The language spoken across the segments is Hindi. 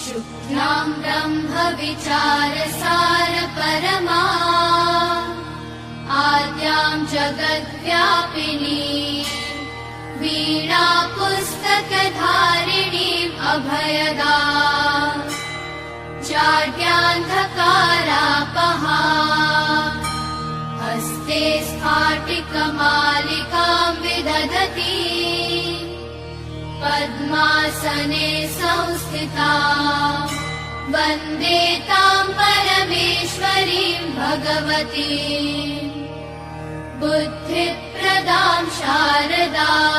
शुक्लां ब्रह्मविचारसार परमा आद्यां जगद्व्यापिनी वीणा पुस्तकधारिणीम् अभयदाम् जाड्यान्धकारापहा हस्ते स्फाटिकमालिकां विदधती पद्मासने संस्थिता वन्दे तां परमेश्वरीं भगवतीं बुद्धिप्रदां शारदाम्।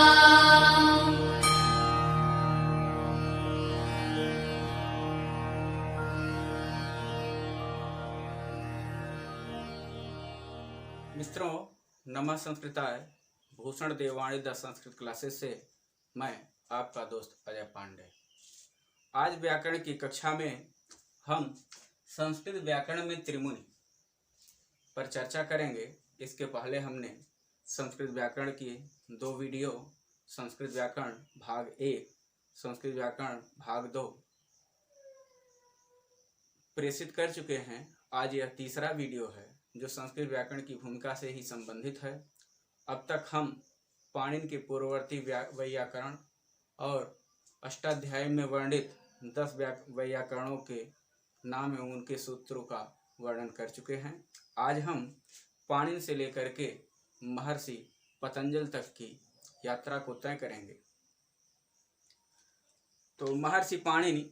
मित्रों, नमः संस्कृताय। भूषण देववाणी द संस्कृत क्लासेस से मैं आपका दोस्त अजय पांडे। आज व्याकरण की कक्षा में हम संस्कृत व्याकरण में त्रिमुनि पर चर्चा करेंगे। इसके पहले हमने संस्कृत व्याकरण की 2 वीडियो, संस्कृत व्याकरण भाग 1, संस्कृत व्याकरण भाग 2 प्रेषित कर चुके हैं। आज यह तीसरा वीडियो है जो संस्कृत व्याकरण की भूमिका से ही संबंधित है। अब तक हम पाणिनि के पूर्ववर्ती वैयाकरण और अष्टाध्यायी में वर्णित 10 वैयाकरणों के नाम एवं उनके सूत्रों का वर्णन कर चुके हैं। आज हम पाणिनि से लेकर के महर्षि पतंजल तक की यात्रा को तय करेंगे। तो महर्षि पाणिनि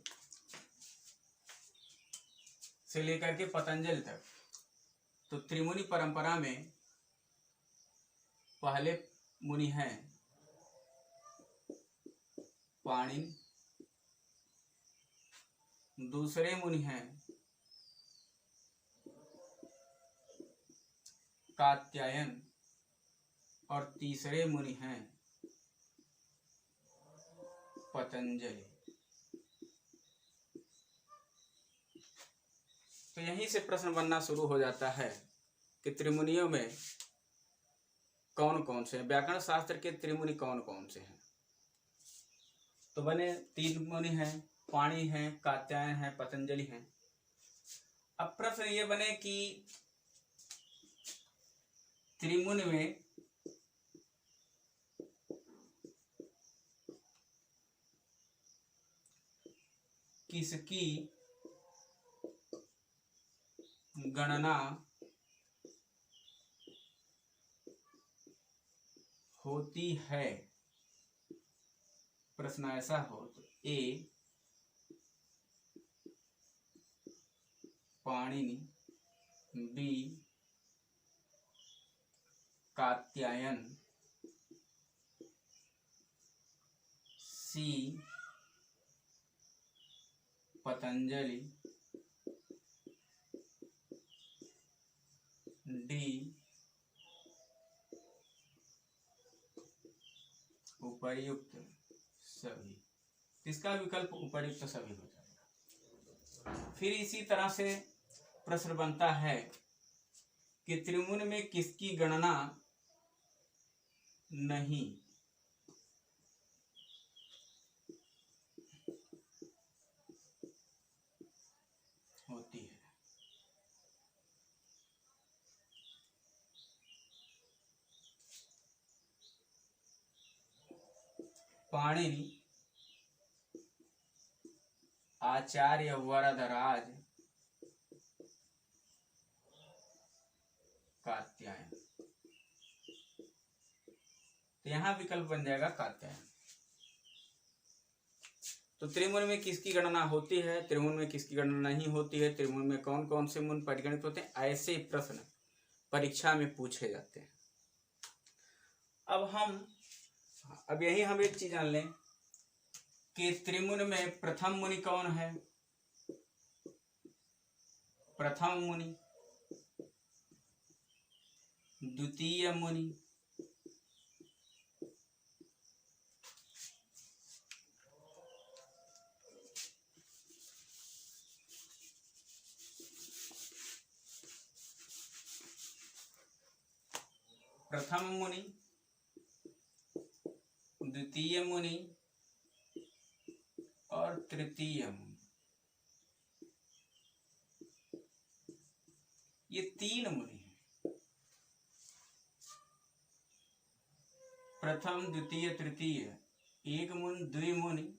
से लेकर के पतंजल तक, तो त्रिमुनि परंपरा में पहले मुनि हैं पाणिनि, दूसरे मुनि हैं कात्यायन और तीसरे मुनि हैं पतंजलि। तो यहीं से प्रश्न बनना शुरू हो जाता है कि त्रिमुनियों में कौन कौन से हैं, व्याकरण शास्त्र के त्रिमुनि कौन कौन से हैं। तो बने 3 मुनि हैं, पाणिनि हैं, कात्यायन हैं, पतंजलि हैं। अब प्रश्न ये बने कि त्रिमुनि में किसकी गणना होती है। प्रश्न ऐसा हो तो ए पाणिनि, बी कात्यायन, सी पतंजलि, डी उपर्युक्त सभी। इसका विकल्प उपर्युक्त सभी हो जाएगा। फिर इसी तरह से प्रश्न बनता है कि त्रिमुनि में किसकी गणना नहीं होती है। पाणिनि, आचार्य वरदराज, कात्यायन। तो यहां विकल्प बन जाएगा कात्यायन। तो त्रिमुनि में किसकी गणना होती है, त्रिमुनि में किसकी गणना नहीं होती है, त्रिमुनि में कौन कौन से मुनि परिगणित होते हैं, ऐसे प्रश्न परीक्षा में पूछे जाते हैं। अब यही हम एक चीज जान लें कि त्रिमुनि में प्रथम मुनि कौन है। प्रथम मुनि, द्वितीय मुनि, प्रथम मुनि, द्वितीय मुनि और तृतीय मुनि। ये 3 मुनि हैं, प्रथम द्वितीय तृतीय, एक मुनि, द्विमुनि,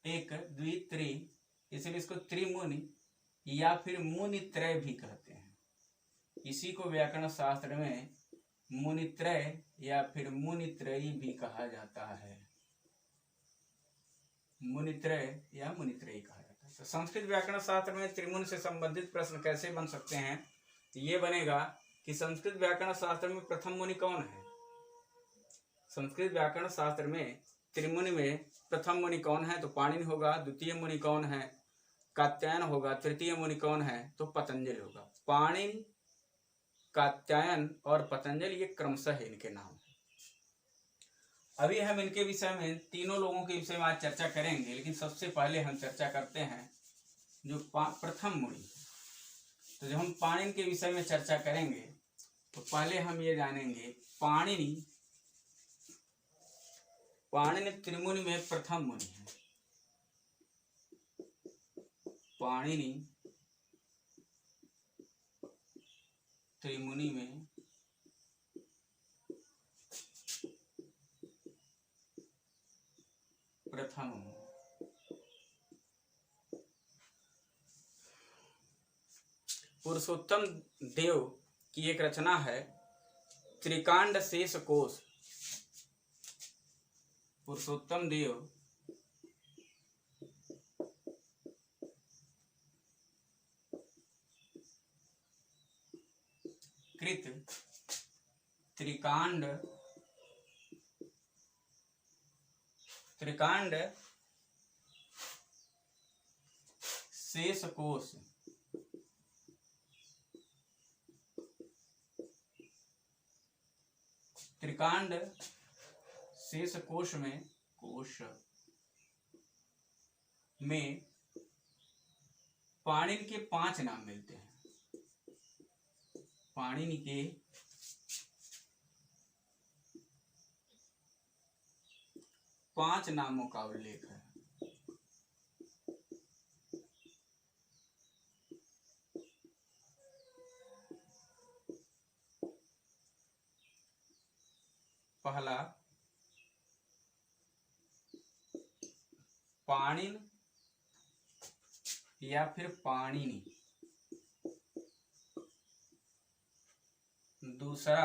एक द्वित्री, इसलिए इसको त्रिमुनि या फिर मुनित्रय भी कहते हैं। इसी को व्याकरण शास्त्र में मुनित्रय या फिर मुनित्रयी भी कहा जाता है। मुनित्रय या मुनित्रयी कहा जाता है। तो संस्कृत व्याकरण शास्त्र में त्रिमुनि से संबंधित प्रश्न कैसे बन सकते हैं? तो ये बनेगा कि संस्कृत व्याकरण शास्त्र में प्रथम मुनि कौन है? संस्कृत व्याकरण शास्त्र में त्रिमुनि में प्रथम मुनि कौन है? तो पाणिनि होगा। द्वितीय मुनि कौन है? कात्यायन होगा। तृतीय मुनि कौन है? तो पतंजलि होगा। पाणिनि, कात्यायन और पतंजलि ये क्रमशः इनके नाम हैं। अभी हम इनके विषय में, तीनों लोगों के विषय में आज चर्चा करेंगे, लेकिन सबसे पहले हम चर्चा करते हैं जो प्रथम मुनि। तो जब हम पाणिनि के विषय में चर्चा करेंगे तो पहले हम ये जानेंगे पाणिनि त्रिमुनि में प्रथम मुनि है। पाणिनि त्रिमुनि में प्रथम। पुरुषोत्तम देव की एक रचना है त्रिकांड शेष कोश। पुरुषोत्तम देव कृत त्रिकांड शेष कोश। त्रिकांड शेष कोश में पाणिनि के 5 नाम मिलते हैं। पाणिनि के 5 नामों का उल्लेख है। पहला पाणिन या फिर पाणिनि। दूसरा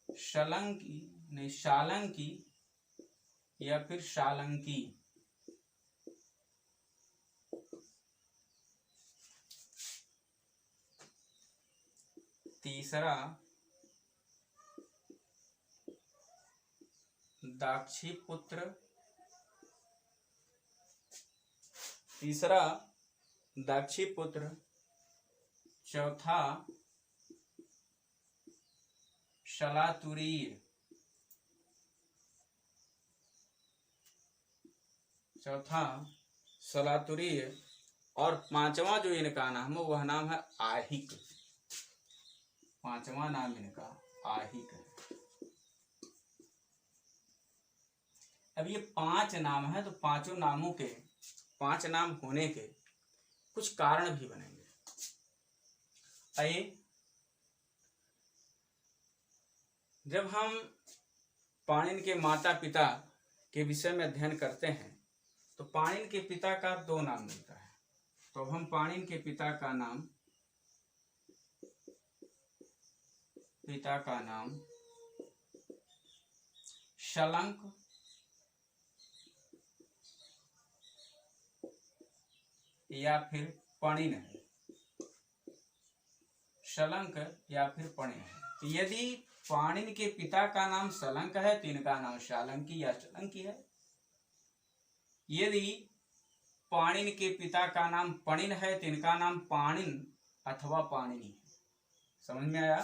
शालंकी या फिर शालंकी। तीसरा दाक्षीपुत्र। चौथा शलातुरीय। और 5वां जो इनका नाम है वह नाम है आहिक। 5वां नाम इनका आहिक है। अब ये 5 नाम है, तो पांचों नामों के 5 नाम होने के कुछ कारण भी बनेंगे। आइए, जब हम पाणिनि के माता पिता के विषय में अध्ययन करते हैं तो पाणिनि के पिता का 2 नाम मिलता है। तो हम पाणिनि के पिता का नाम शलंक या फिर पणिन है। शलंक या फिर पणिन है। यदि पाणिनि के पिता का नाम शलंक है तो इनका नाम शालंकी या शलंकी है। यदि पाणिनि के पिता का नाम पणिन है तो इनका नाम पाणिन अथवा पाणिनि है। समझ में आया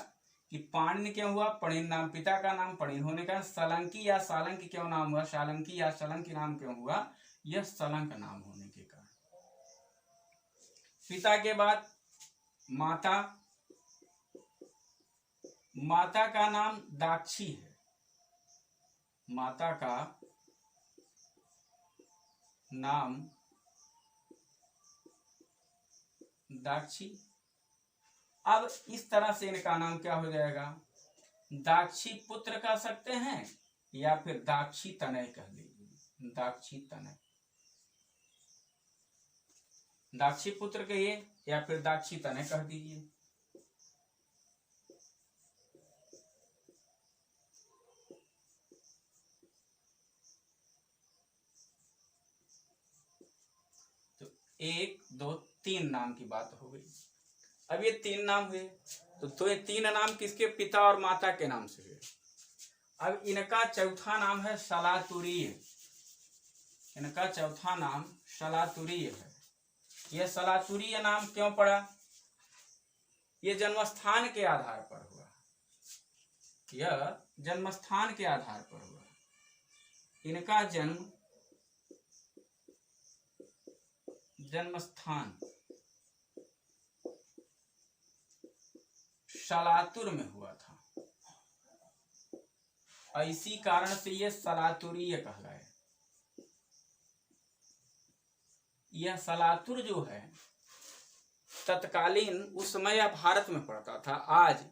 कि पाणिनि क्यों हुआ? पणिन नाम, पिता का नाम पणिन होने का। शलंकी या शालंकी क्यों नाम हुआ? शालंकी या शलंकी नाम क्यों हुआ? यह शलंक नाम होने के कारण। पिता के बाद माता का नाम दाक्षी है। माता का नाम दाक्षी। अब इस तरह से इनका नाम क्या हो जाएगा, दाक्षी पुत्र कह सकते हैं या फिर दाक्षी तनय कह लीजिए, दाक्षी तनय, दाक्षी पुत्र कहिए या फिर दाक्षी तनय कह दीजिए। तो 1 2 3 नाम की बात हो गई। अब ये 3 नाम हुए, तो ये 3 नाम किसके, पिता और माता के नाम से हुए। अब इनका चौथा नाम है सलातुरीय। इनका चौथा नाम सलातुरीय है। यह सलातुरीय नाम क्यों पड़ा, यह जन्मस्थान के आधार पर हुआ, यह जन्मस्थान के आधार पर हुआ। इनका जन्मस्थान सलातुर में हुआ था, इसी कारण से यह सलातुरीय कहलाए। यह सलातुर जो है तत्कालीन उस समय यह भारत में पड़ता था, आज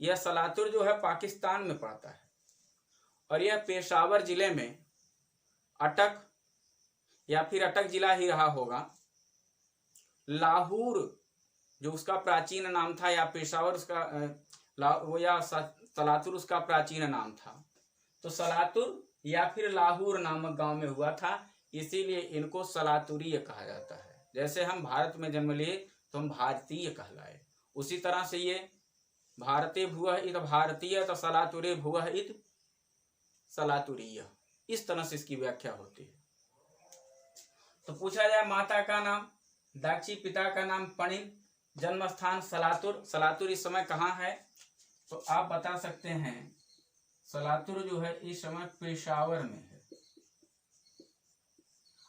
यह सलातुर जो है पाकिस्तान में पड़ता है, और यह पेशावर जिले में अटक या फिर अटक जिला ही रहा होगा। लाहौर जो उसका प्राचीन नाम था, या पेशावर उसका वो या सलातुर उसका प्राचीन नाम था। तो सलातुर या फिर लाहौर नामक गांव में हुआ था, इसीलिए इनको सलातुरीय कहा जाता है। जैसे हम भारत में जन्म लिए तो हम भारतीय कहलाए, उसी तरह से ये भारते भुवः इत भारतीय तो सलातुरे भुवः इत सलातुरीय, इस तरह से इसकी व्याख्या होती है। तो पूछा जाए माता का नाम दाक्षी, पिता का नाम पणिन, जन्म स्थान सलातुर। सलातुर इस समय कहाँ है, तो आप बता सकते हैं सलातुर जो है इस समय पेशावर में है,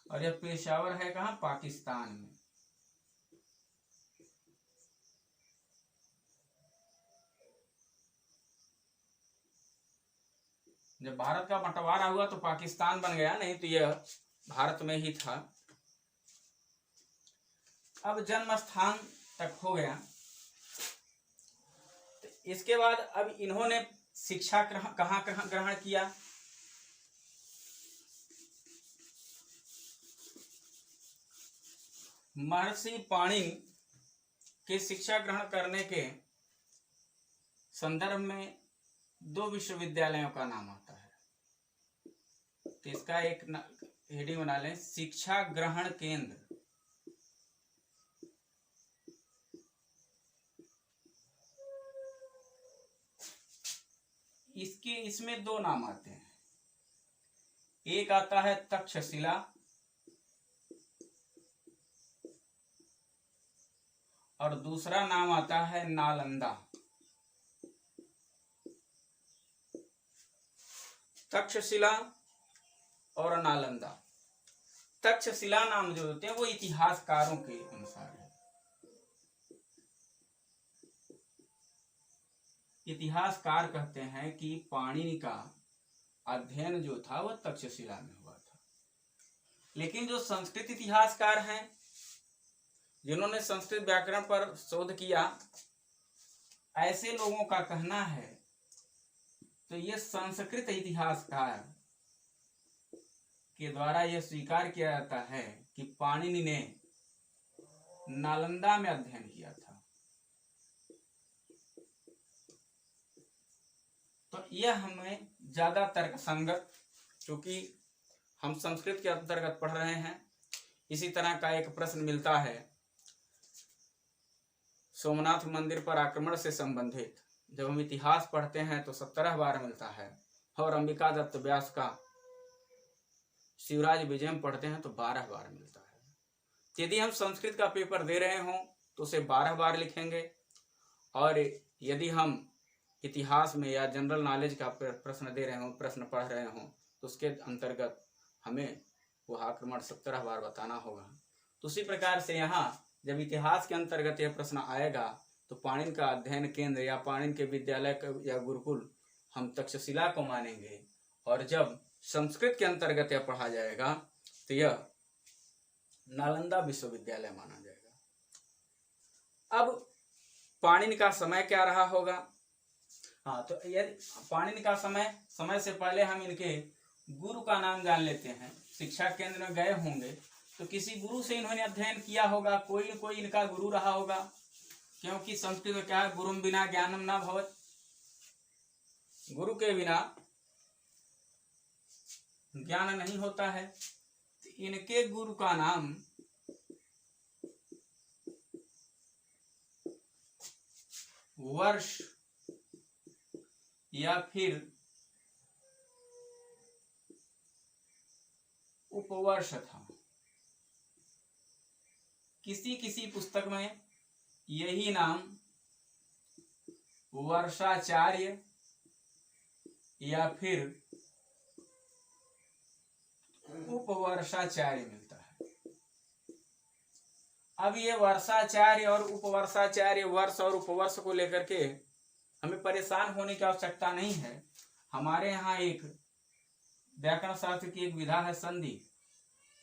और यह पेशावर है कहाँ, पाकिस्तान में। जब भारत का बंटवारा हुआ तो पाकिस्तान बन गया, नहीं तो यह भारत में ही था। अब जन्म स्थान तक हो गया, तो इसके बाद अब इन्होंने शिक्षा कहाँ ग्रहण किया, महर्षि पाणिनि के शिक्षा ग्रहण करने के संदर्भ में 2 विश्वविद्यालयों का नाम आता है। तो इसका एक हेडिंग बना लें, शिक्षा ग्रहण केंद्र। इसमें 2 नाम आते हैं, एक आता है तक्षशिला और दूसरा नाम आता है नालंदा। तक्षशिला और नालंदा। तक्षशिला नाम जो होते हैं वो इतिहासकारों के अनुसार है। इतिहासकार कहते हैं कि पाणिनि का अध्ययन जो था वह तक्षशिला में हुआ था। लेकिन जो संस्कृत इतिहासकार हैं, जिन्होंने संस्कृत व्याकरण पर शोध किया, ऐसे लोगों का कहना है, तो ये संस्कृत इतिहासकार के द्वारा यह स्वीकार किया जाता है कि पाणिनि ने नालंदा में अध्ययन किया था। तो यह हमें ज्यादा तर्कसंगत, क्योंकि हम संस्कृत के अंतर्गत पढ़ रहे हैं। इसी तरह का एक प्रश्न मिलता है सोमनाथ मंदिर पर आक्रमण से संबंधित, जब हम इतिहास पढ़ते हैं तो 17 बार मिलता है, और अंबिका दत्त व्यास का शिवराज विजयम पढ़ते हैं तो 12 बार मिलता है। यदि हम संस्कृत का पेपर दे रहे हों तो उसे 12 बार लिखेंगे, और यदि हम इतिहास में या जनरल नॉलेज का प्रश्न दे रहे हों, प्रश्न पढ़ रहे हों, तो उसके अंतर्गत हमें वह आक्रमण 17 बार बताना होगा। तो उसी प्रकार से यहाँ जब इतिहास के अंतर्गत यह प्रश्न आएगा तो पाणिनि का अध्ययन केंद्र या पाणिनि के विद्यालय या गुरुकुल हम तक्षशिला को मानेंगे, और जब संस्कृत के अंतर्गत यह पढ़ा जाएगा तो यह नालंदा विश्वविद्यालय माना जाएगा। अब पाणिनि का समय क्या रहा होगा? हाँ, तो यदि पाणिनि का समय से पहले हम इनके गुरु का नाम जान लेते हैं। शिक्षा केंद्र में गए होंगे तो किसी गुरु से इन्होंने अध्ययन किया होगा, कोई न कोई इनका गुरु रहा होगा, क्योंकि संस्कृत में क्या है, गुरुम बिना ज्ञानम न भवत। गुरु के बिना ज्ञान नहीं होता है। तो इनके गुरु का नाम वर्ष या फिर उपवर्ष था। किसी किसी पुस्तक में यही नाम वर्षाचार्य या फिर उपवर्षाचार्य मिलता है। अब ये वर्षाचार्य और उपवर्षाचार्य, वर्ष और उपवर्ष को लेकर के हमें परेशान होने की आवश्यकता नहीं है। हमारे यहाँ एक व्याकरण शास्त्र की एक विधा है संधि।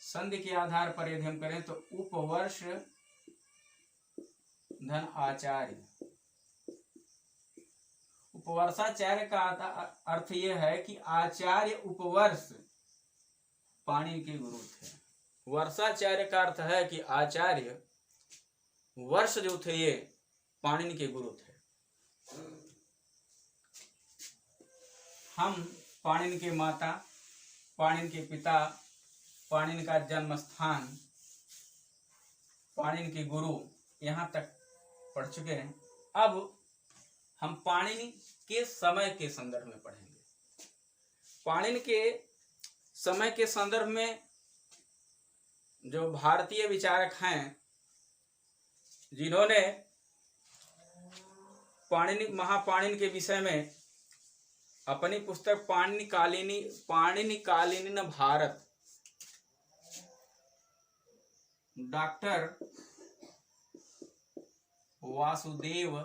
संधि के आधार पर यदि हम करें तो उपवर्ष धन आचार्य। उपवर्षाचार्य का अर्थ यह है कि आचार्य उपवर्ष पाणिनि के गुरु थे। वर्षाचार्य का अर्थ है कि आचार्य वर्ष जो थे ये पाणिनि के गुरु थे। हम पाणिनि के माता, पाणिनि के पिता, पाणिनि का जन्म स्थान, पाणिनि के गुरु यहाँ तक पढ़ चुके हैं। अब हम पाणिनि के समय के संदर्भ में पढ़ेंगे। पाणिनि के समय के संदर्भ में जो भारतीय विचारक हैं, जिन्होंने महापाणिनि के विषय में अपनी पुस्तक पाणिनि कालीन भारत, डॉक्टर वासुदेव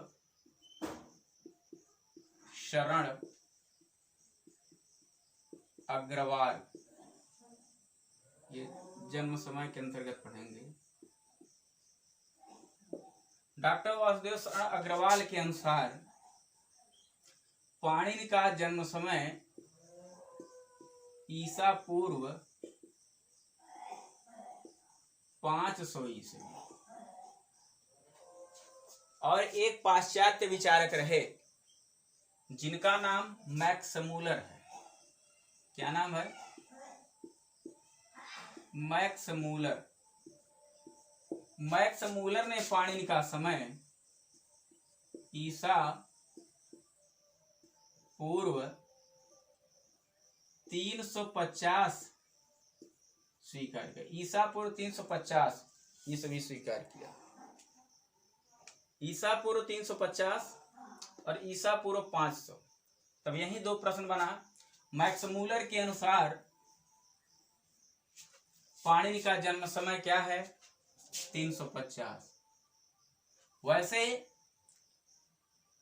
शरण अग्रवाल, ये जन्म समय के अंतर्गत पढ़ेंगे। डॉक्टर वासुदेव शरण अग्रवाल के अनुसार पाणिनि का जन्म समय ईसा पूर्व 500 ईस्वी। और एक पाश्चात्य विचारक रहे जिनका नाम मैक्स मूलर है। क्या नाम है? Max Muller. मैक्स मूलर ने पाणिनि का समय ईसा पूर्व 350 स्वीकार किया। ईसा पूर्व 350 ईस्वी स्वीकार किया। ईसा पूर्व 350 और ईसा पूर्व 500। तब यही दो प्रश्न बना। मैक्स मूलर के अनुसार पाणिनि का जन्म समय क्या है? 350। वैसे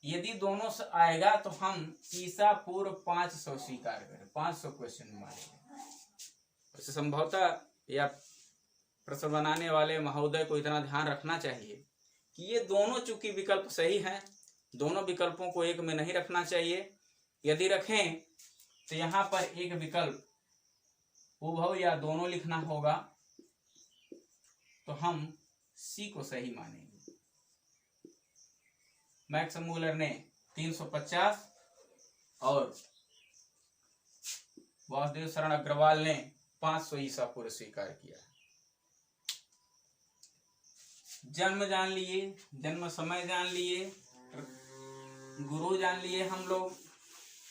यदि दोनों से आएगा तो हम ईसा पूर्व 500 स्वीकार करें, 500 क्वेश्चन मारेंगे। वैसे संभवतः या प्रश्न बनाने वाले महोदय को इतना ध्यान रखना चाहिए कि ये दोनों चूंकि विकल्प सही हैं, दोनों विकल्पों को एक में नहीं रखना चाहिए। यदि रखें तो यहाँ पर एक विकल्प उभव या दोनों लिखना होगा, तो हम सी को सही मानेंगे। मैक्स मूलर ने 350 और वासुदेव शरण अग्रवाल ने 500 ईसा पूर्व स्वीकार किया। जन्म जान लिए, जन्म समय जान लिए, गुरु जान लिए हम लोग,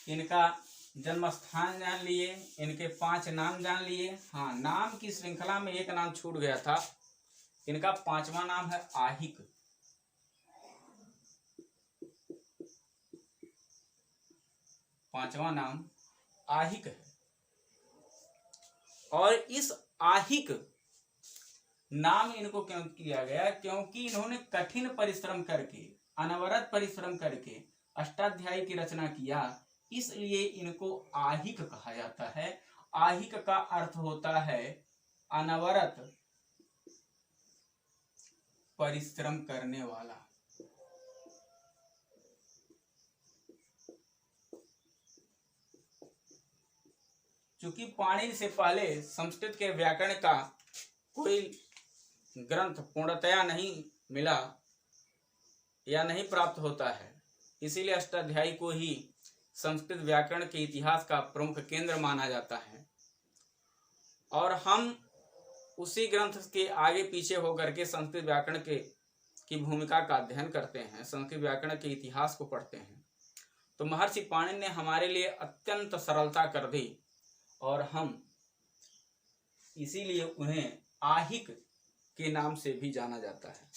इनका जन्म स्थान जान लिए, इनके 5 नाम जान लिए। हाँ, नाम की श्रृंखला में एक नाम छूट गया था। इनका 5वां नाम है आहिक। पांचवा नाम आहिक है। और इस आहिक नाम इनको क्यों किया गया? क्योंकि इन्होंने कठिन परिश्रम करके, अनवरत परिश्रम करके अष्टाध्यायी की रचना किया, इसलिए इनको आहिक कहा जाता है। आहिक का अर्थ होता है अनवरत परिश्रम करने वाला। चूंकि पाणिनि से पहले संस्कृत के व्याकरण का कोई ग्रंथ पूर्णतया नहीं मिला या नहीं प्राप्त होता है, इसीलिए अष्टाध्यायी को ही संस्कृत व्याकरण के इतिहास का प्रमुख केंद्र माना जाता है। और हम उसी ग्रंथ के आगे पीछे होकर के संस्कृत व्याकरण की भूमिका का अध्ययन करते हैं, संस्कृत व्याकरण के इतिहास को पढ़ते हैं। तो महर्षि पाणिनि ने हमारे लिए अत्यंत सरलता कर दी और हम इसीलिए उन्हें आहिक के नाम से भी जाना जाता है।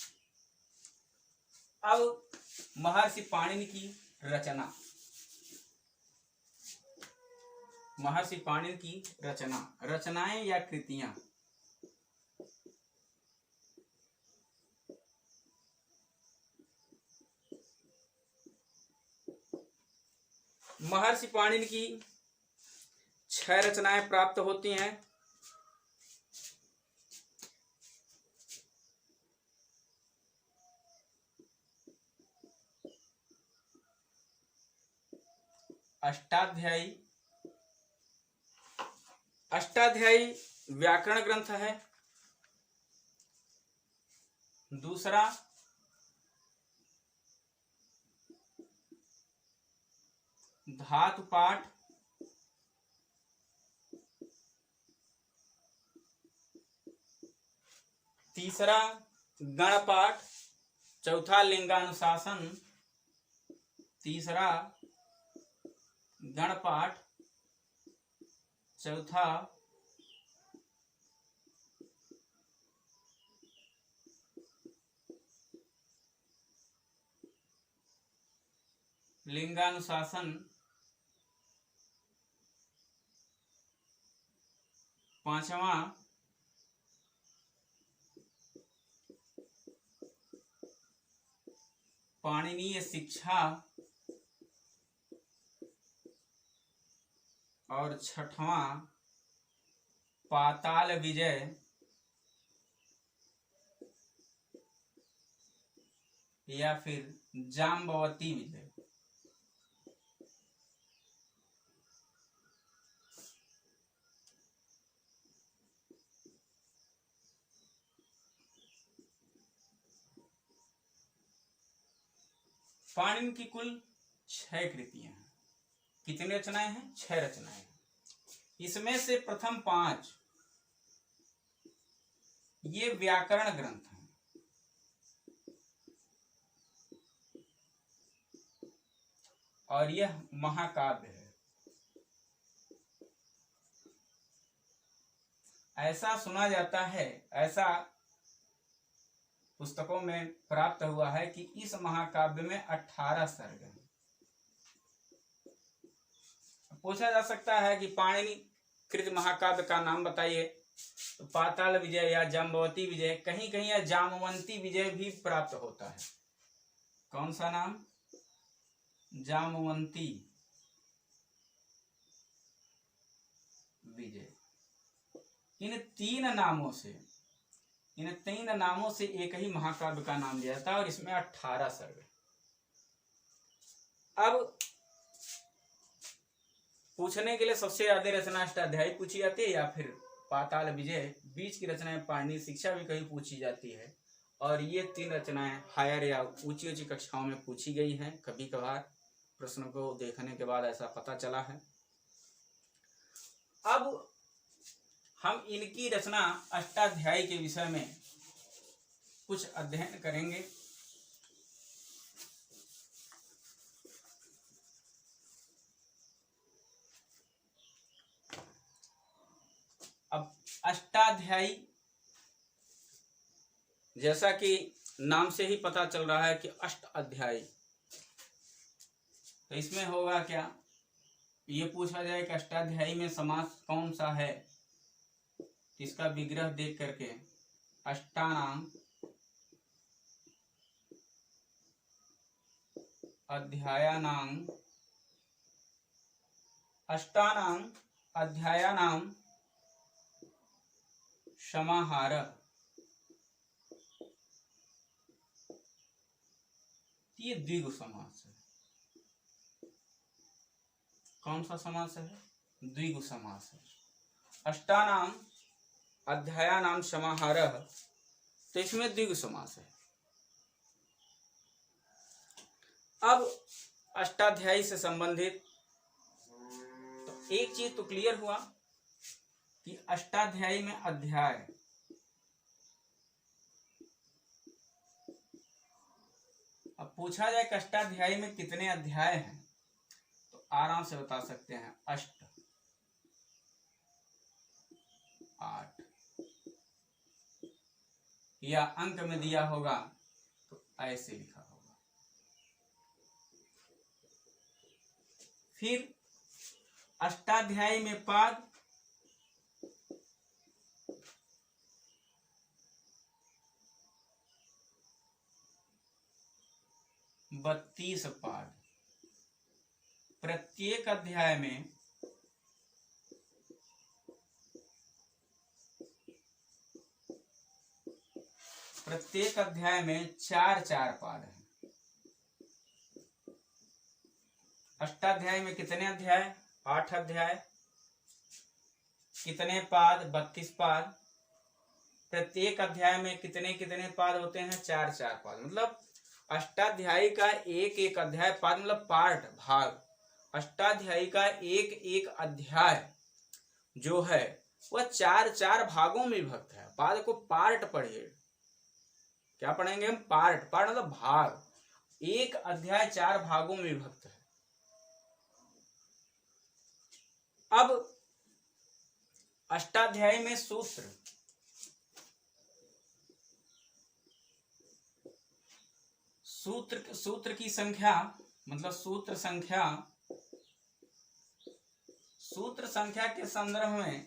अब महर्षि पाणिनि की रचना, महर्षि पाणिनि की रचनाएं या कृतियां। महर्षि पाणिनि की 6 रचनाएं प्राप्त होती हैं। अष्टाध्यायी व्याकरण ग्रंथ है। दूसरा धातु पाठ, तीसरा गण पाठ, चौथा लिंगानुशासन, तीसरा गण पाठ, चौथा लिंगानुशासन, पांचवा पाणिनीय शिक्षा और छठवां पाताल विजय या फिर जाम्बवती विजय। पाणिनि की कुल 6 कृतियां हैं। कितनी रचनाएं हैं? 6 रचनाएं हैं। इसमें से प्रथम 5 ये व्याकरण ग्रंथ हैं। और यह महाकाव्य है। ऐसा सुना जाता है, ऐसा पुस्तकों में प्राप्त हुआ है कि इस महाकाव्य में 18 सर्ग हैं। पूछा जा सकता है कि पाणिनि कृत महाकाव्य का नाम बताइए, तो पाताल विजय या जाम्बवती विजय, कहीं कहीं या जामवंती विजय भी प्राप्त होता है। कौन सा नाम? जामवंती विजय। इन 3 नामों से एक ही महाकाव्य का नाम लिया था और इसमें 18 सर्ग। अब पूछने के लिए सबसे ज्यादा रचना अष्टाध्यायी पूछी जाती है या फिर पाताल विजय, बीच की रचनाएं पाणिनीय शिक्षा भी कहीं पूछी जाती है। और ये 3 रचनाएं हायर या ऊंची ऊंची कक्षाओं में पूछी गई हैं। कभी कभार प्रश्नों को देखने के बाद ऐसा पता चला है। अब हम इनकी रचना अष्टाध्यायी के विषय में कुछ अध्ययन करेंगे। अब अष्टाध्यायी, जैसा कि नाम से ही पता चल रहा है कि अष्ट अध्यायी, तो इसमें होगा क्या? ये पूछा जाए कि अष्टाध्यायी में समास कौन सा है, इसका विग्रह देख करके अष्टानाम अध्यायानां समाहार ये द्विगु समास है। कौन सा समास है? द्विगु समास है। अष्टानाम अध्यायानाम समाहारः, तो इसमें द्विगु समास है। अब अष्टाध्यायी से संबंधित तो एक चीज तो क्लियर हुआ कि अष्टाध्यायी में अध्याय अब पूछा जाए कि अष्टाध्यायी में कितने अध्याय हैं, तो आराम से बता सकते हैं 8 या अंक में दिया होगा तो ऐसे लिखा होगा। फिर अष्टाध्यायी में पाद 32 पाद। प्रत्येक अध्याय में चार पाद हैं। अष्टाध्याय में कितने अध्याय? 8 अध्याय। कितने पाद? 32 पाद। प्रत्येक अध्याय में कितने कितने पाद होते हैं? 4 पाद। मतलब अष्टाध्यायी का एक अध्याय, पाद मतलब पार्ट, भाग। अष्टाध्यायी का एक अध्याय जो है वह 4 भागों में विभक्त है। पाद को पार्ट पढ़िए। क्या पढ़ेंगे हम? पार्ट मतलब भाग। एक अध्याय 4 भागों में विभक्त है। अब अष्टाध्यायी में सूत्र की संख्या, मतलब सूत्र संख्या के संदर्भ में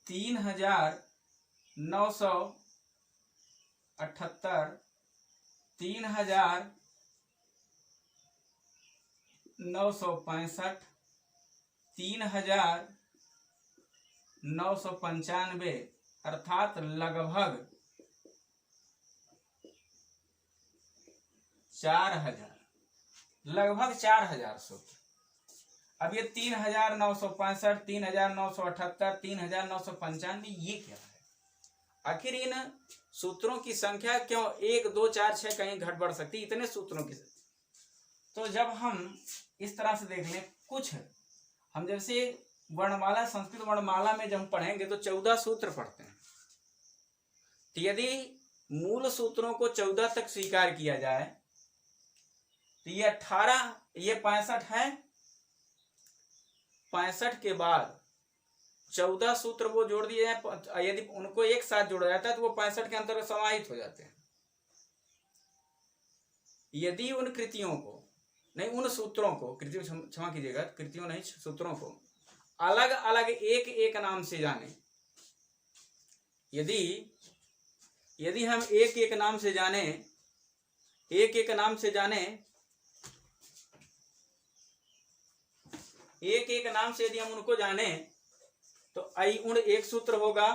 3978, 3965, 3995 अर्थात लगभग 4000 सूत्र। अब ये 3965, 3978, 3995 ये क्या है? आखिर इन सूत्रों की संख्या क्यों 1, 2, 4, 6 कहीं घट बढ़ सकती, इतने सूत्रों की? तो जब हम इस तरह से देख लें, कुछ हम जैसे वर्णमाला, संस्कृत वर्णमाला में जब हम पढ़ेंगे तो 14 सूत्र पढ़ते हैं। तो यदि मूल सूत्रों को 14 तक स्वीकार किया जाए तो ये 18, ये 65 है। 65 के बाद 14 सूत्र वो जोड़ दिए जाए, यदि उनको एक साथ जोड़ा जाता है तो वो 65 के अंतर्गत समाहित हो जाते हैं। यदि उन कृतियों को नहीं, उन सूत्रों को, कृतियों क्षमा कीजिएगा, कृतियों नहीं, सूत्रों को अलग अलग एक नाम से जाने, यदि हम एक नाम से जाने, एक नाम से यदि हम उनको जाने तो आई उण एक सूत्र होगा,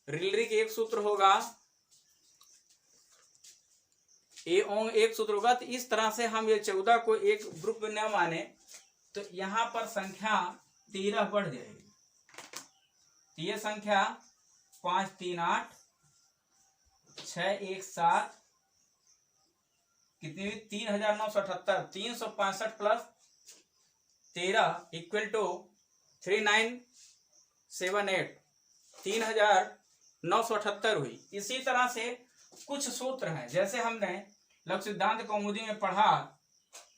रिलरिक एक सूत्र होगा, ए ओंग एक सूत्र होगा। तो इस तरह से हम ये 14 को एक ग्रुप में न माने तो यहां पर संख्या 13 बढ़ जाएगी। तो ये संख्या 5 3 8 6 1 7 कितनी हुई? 3978। 365 प्लस 13 इक्वल टू 3978, 3978 हुई। इसी तरह से कुछ सूत्र हैं, जैसे हमने लघु सिद्धांत कौमुदी में पढ़ा,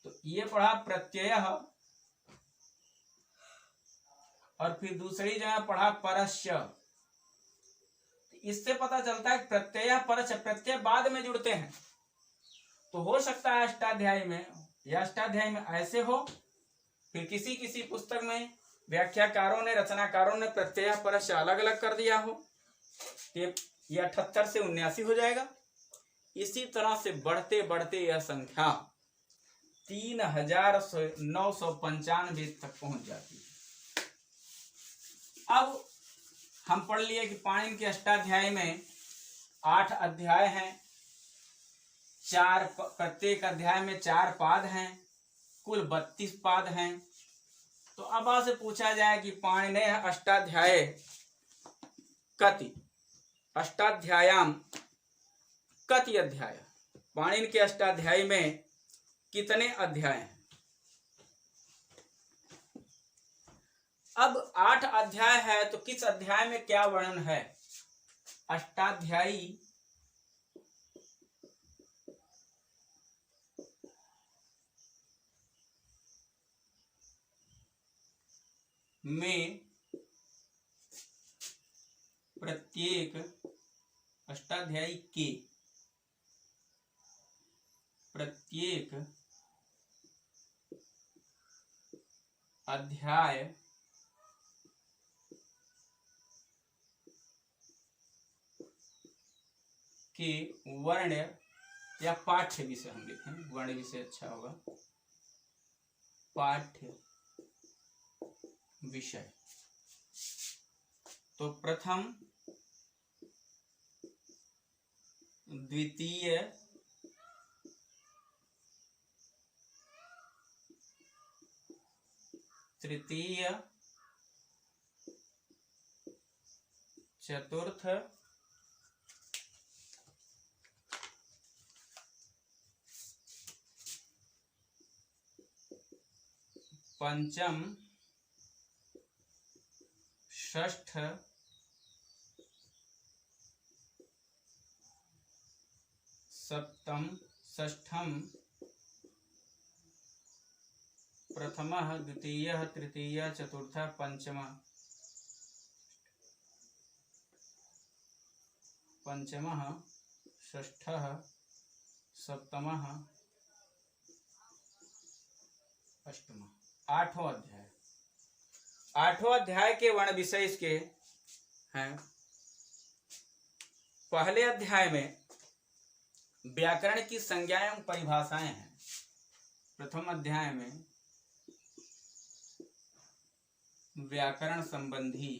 तो ये पढ़ा प्रत्यय, और फिर दूसरी जगह पढ़ा परस्य। इससे पता चलता है प्रत्यय परस्य, प्रत्यय बाद में जुड़ते हैं। तो हो सकता है अष्टाध्यायी में या अष्टाध्यायी में ऐसे हो, फिर किसी पुस्तक में व्याख्याकारों ने, रचनाकारों ने प्रत्यय परस्य अलग अलग कर दिया हो, ये 78 से 79 हो जाएगा। इसी तरह से बढ़ते बढ़ते यह संख्या 3995 तक पहुंच जाती है। अब हम पढ़ लिए कि पाणिनि के अष्टाध्यायी में 8 अध्याय हैं, प्रत्येक अध्याय में 4 पाद हैं, कुल 32 पाद हैं। तो अब आपसे पूछा जाए कि पाणिनेः अष्टाध्याये कति, अष्टाध्यायाम कति अध्याय, पाणिनि के अष्टाध्यायी में कितने अध्याय हैं। अब 8 अध्याय है तो किस अध्याय में क्या वर्णन है। अष्टाध्यायी में प्रत्येक अष्टाध्यायी के प्रत्येक अध्याय के वर्ण या पाठ्य विषय हम लिखें, वर्ण विषय अच्छा होगा, पाठ्य विषय। तो प्रथम, द्वितीय, तृतीय, चतुर्थ, पंचम, षष्ठ, सप्तम, षष्ठम, प्रथमः, द्वितीयः, तृतीयः, चतुर्थः, पंचमः, षष्ठः, सप्तमः, अष्टमः। 8वां अध्याय। 8वां अध्याय के वर्ण विषय इसके हैं। पहले अध्याय में व्याकरण की संज्ञाएं एवं परिभाषाएं हैं। प्रथम अध्याय में व्याकरण संबंधी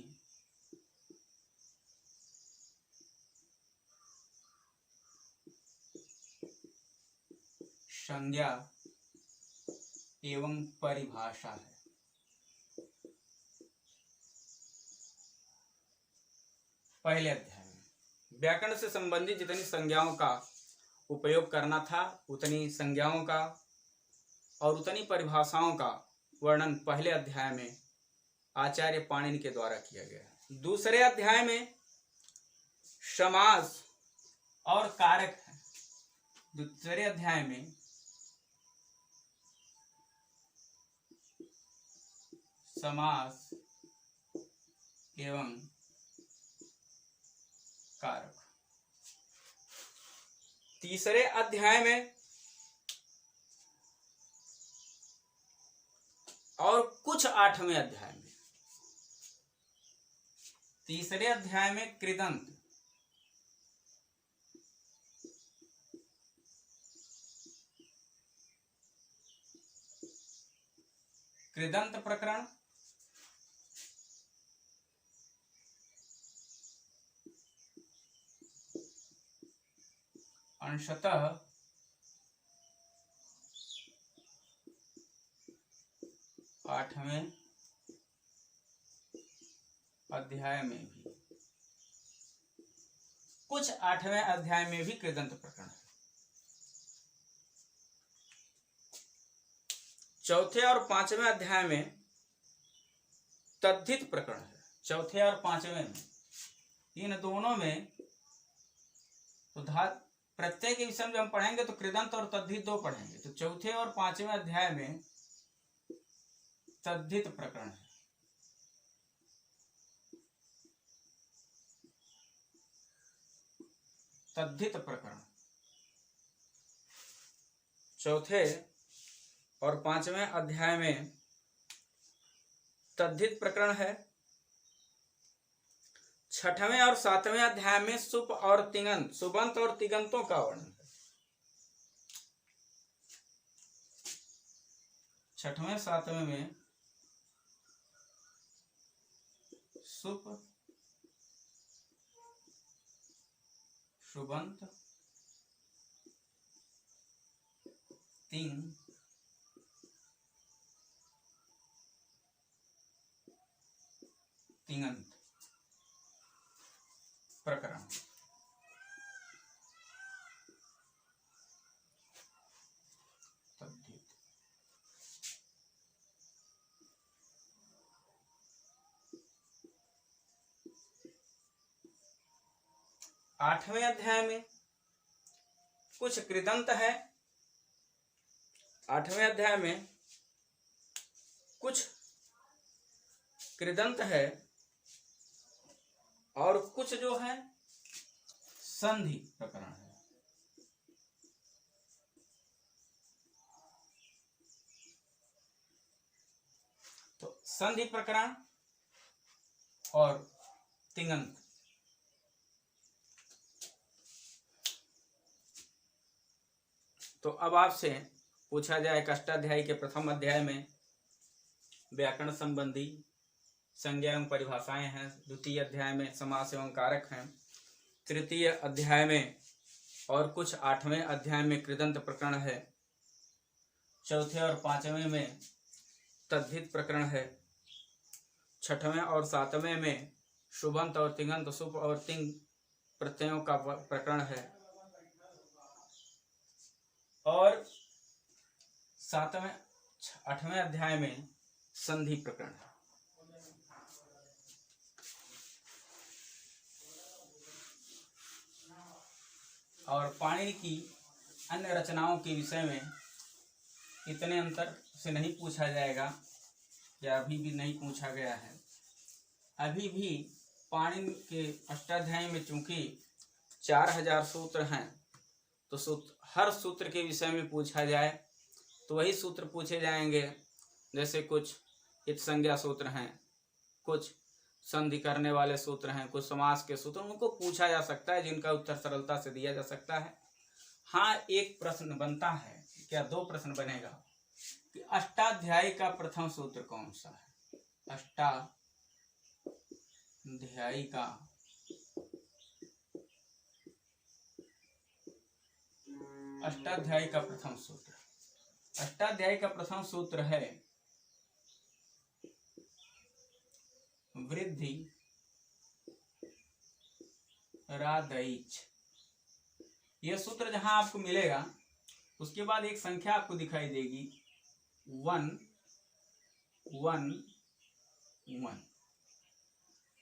संज्ञा एवं परिभाषा है। पहले अध्याय में व्याकरण से संबंधित जितनी संज्ञाओं का उपयोग करना था उतनी संज्ञाओं का और उतनी परिभाषाओं का वर्णन पहले अध्याय में आचार्य पाणिनि के द्वारा किया गया। दूसरे अध्याय में समास और कारक है। दूसरे अध्याय में समास एवं कारक। तीसरे अध्याय में और कुछ 8वें अध्याय में, तीसरे अध्याय में कृदंत, कृदंत प्रकरण, अंशतः आठवें अध्याय में भी, कुछ 8वें अध्याय में भी कृदंत प्रकरण है। चौथे और 5वें अध्याय में तद्धित प्रकरण है। चौथे और 5वें में, इन दोनों में तो प्रत्येक विषय में हम पढ़ेंगे तो कृदंत और तद्धित 2 पढ़ेंगे। तो चौथे और 5वें अध्याय में तद्धित प्रकरण है। तद्धित प्रकरण चौथे और 5वें अध्याय में तद्धित प्रकरण है। 6वें और 7वें अध्याय में सुप और तिङंत, सुबंत और तिङंतों का वर्णन है। 6वें 7वें में सुप शुबंत तिंग तिङंत प्रकरण। तद्धित। आठवें अध्याय में कुछ कृदंत है। आठवें अध्याय में कुछ कृदंत है और कुछ जो है संधि प्रकरण है। तो संधि प्रकरण और तिङंत। तो अब आपसे पूछा जाए कि अष्टाध्यायी के प्रथम अध्याय में व्याकरण संबंधी संज्ञा एवं परिभाषाएं हैं, द्वितीय अध्याय में समास एवं कारक हैं, तृतीय अध्याय में और कुछ आठवें अध्याय में कृदंत प्रकरण है, चौथे और पांचवें में तद्धित प्रकरण है, छठवें और सातवें में शुभंत और तिङंत शुभ और तिंग प्रत्ययों का प्रकरण है और आठवें अध्याय में संधि प्रकरण है। और पाणिनि की अन्य रचनाओं के विषय में इतने अंतर से नहीं पूछा जाएगा, या अभी भी नहीं पूछा गया है। अभी भी पाणिनि के अष्टाध्यायी में चूंकि 4000 सूत्र हैं, तो हर सूत्र के विषय में पूछा जाए तो वही सूत्र पूछे जाएंगे। जैसे कुछ इत संज्ञा सूत्र हैं, कुछ संधि करने वाले सूत्र हैं, कुछ समास के सूत्र, उनको पूछा जा सकता है जिनका उत्तर सरलता से दिया जा सकता है। हाँ, एक प्रश्न बनता है, क्या दो प्रश्न बनेगा कि अष्टाध्यायी का प्रथम सूत्र कौन सा है। अष्टाध्यायी का प्रथम सूत्र, अष्टाध्यायी का प्रथम सूत्र है वृद्धि रादैच। यह सूत्र जहां आपको मिलेगा उसके बाद एक संख्या आपको दिखाई देगी 1 1 1।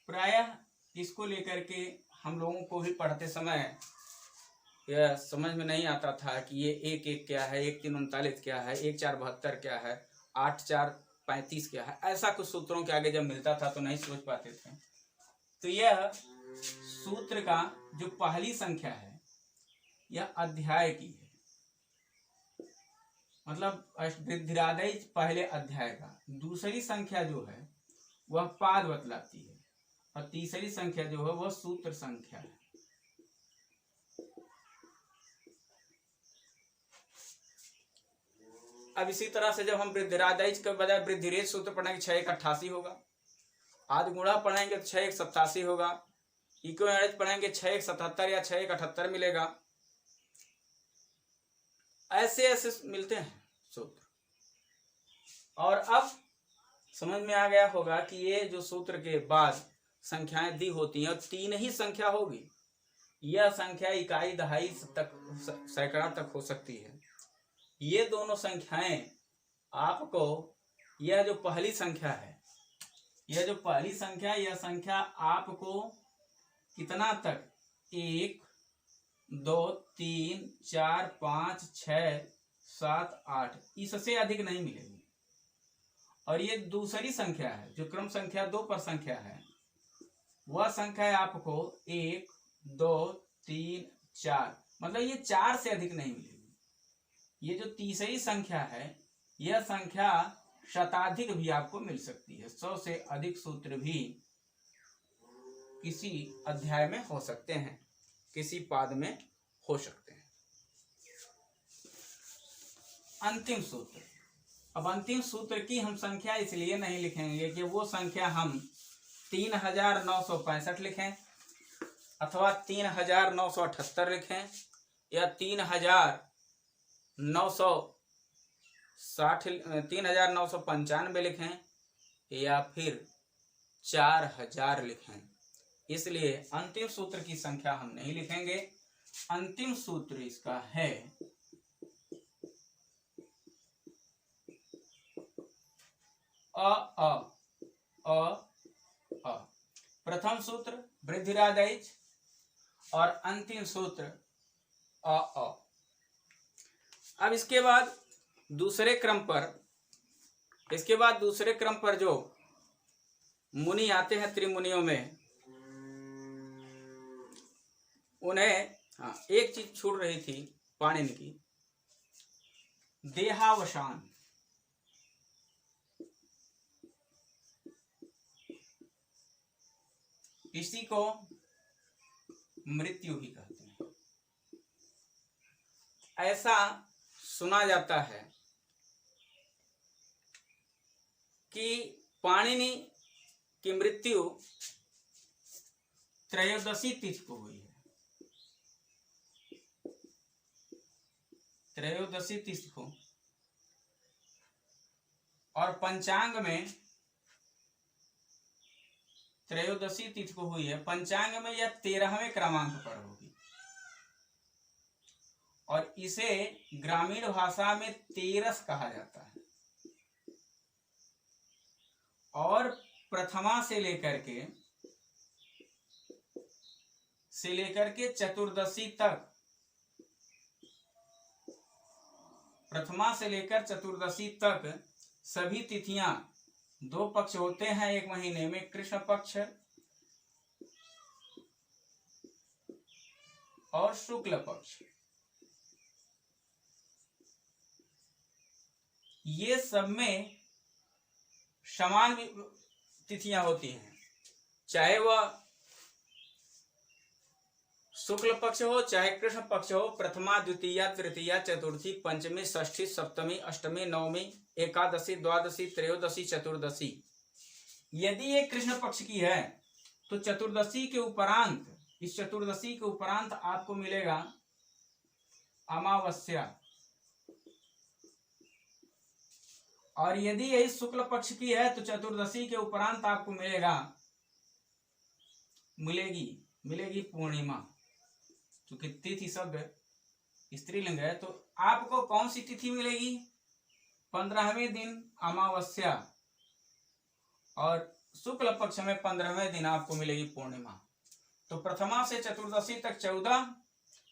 प्रायः इसको लेकर के हम लोगों को भी पढ़ते समय यह समझ में नहीं आता था कि ये 1 1 क्या है, 1 3 39 क्या है, 1 4 72 क्या है, 8 4 35 क्या है। ऐसा कुछ सूत्रों के आगे जब मिलता था तो नहीं सोच पाते थे। तो यह सूत्र का जो पहली संख्या है यह अध्याय की है, मतलब वृद्धिरादैच पहले अध्याय का। दूसरी संख्या जो है वह पाद बतलाती है और तीसरी संख्या जो है वह सूत्र संख्या है। अब इसी तरह से जब हम वृद्धिरादैच के बजाय वृद्धिरेच सूत्र पढ़ेंगे 6 1 88 होगा। आदि गुणा पढ़ेंगे तो 6 1 87 होगा। इक्विवेलेंट पढ़ेंगे 6 1 77 या 6 1 78 मिलेगा। ऐसे ऐसे मिलते हैं सूत्र। और अब समझ में आ गया होगा कि ये जो सूत्र के बाद संख्याएं दी होती हैं और 3 ही संख्या होगी। यह संख्या इकाई दहाई तक सैकड़ा तक हो सकती है। ये दोनों संख्याएं आपको, यह जो पहली संख्या है, यह संख्या आपको कितना तक 1 2 3 4 5 6 7 8 इससे अधिक नहीं मिलेगी। और ये दूसरी संख्या है जो क्रम संख्या 2 पर संख्या है, वह संख्या आपको 1 2 3 4 मतलब ये 4 से अधिक नहीं मिलेगी। ये जो तीसरी संख्या है यह संख्या शताधिक भी आपको मिल सकती है। 100 से अधिक सूत्र भी किसी अध्याय में हो सकते हैं, किसी पाद में हो सकते हैं। अंतिम सूत्र। अब अंतिम सूत्र की हम संख्या इसलिए नहीं लिखेंगे कि वो संख्या हम 3965 लिखें अथवा 3978 लिखें या 3995 लिखें या फिर 4000 लिखें। इसलिए अंतिम सूत्र की संख्या हम नहीं लिखेंगे। अंतिम सूत्र इसका है अ। प्रथम सूत्र वृद्धिरादैच और अंतिम सूत्र अ। अब इसके बाद दूसरे क्रम पर जो मुनि आते हैं त्रिमुनियों में, उन्हें एक चीज छूट रही थी पाणिनि की, देहावसान। इसी को मृत्यु भी कहते हैं। ऐसा सुना जाता है कि पाणिनि की मृत्यु त्रयोदशी तिथि को हुई है। त्रयोदशी तिथि को, और पंचांग में त्रयोदशी तिथि को हुई है। पंचांग में यह 13वें क्रमांक पर होगी और इसे ग्रामीण भाषा में तेरस कहा जाता है। और प्रथमा से लेकर के चतुर्दशी तक, प्रथमा से लेकर चतुर्दशी तक सभी तिथियां, 2 पक्ष होते हैं एक महीने में, कृष्ण पक्ष और शुक्ल पक्ष। ये सब में समान तिथियां होती हैं, चाहे वह शुक्ल पक्ष हो चाहे कृष्ण पक्ष हो। प्रथमा, द्वितीया, तृतीया, चतुर्थी, पंचमी, षष्ठी, सप्तमी, अष्टमी, नवमी, एकादशी, द्वादशी, त्रयोदशी, चतुर्दशी। यदि ये कृष्ण पक्ष की है तो चतुर्दशी के उपरांत, इस चतुर्दशी के उपरांत आपको मिलेगा अमावस्या। और यदि यही शुक्ल पक्ष की है तो चतुर्दशी के उपरांत आपको मिलेगी पूर्णिमा। क्योंकि तिथि शब्द स्त्रीलिंग है तो आपको कौन सी तिथि मिलेगी? 15वें दिन अमावस्या, और शुक्ल पक्ष में 15वें दिन आपको मिलेगी पूर्णिमा। तो प्रथमा से चतुर्दशी तक 14,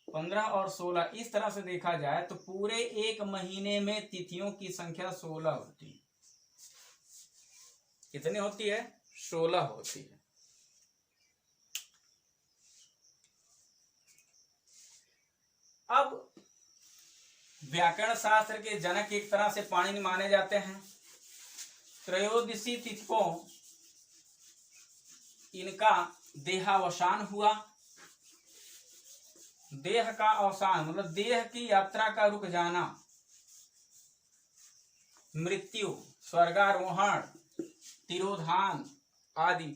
15 और 16, इस तरह से देखा जाए तो पूरे एक महीने में तिथियों की संख्या 16 होती है। कितनी होती है? 16 होती है। अब व्याकरण शास्त्र के जनक एक तरह से पाणिनि माने जाते हैं। त्रयोदशी तिथि को इनका देहावसान हुआ। देह का अवसान मतलब देह की यात्रा का रुक जाना, मृत्यु, स्वर्गारोहण, तिरोधान आदि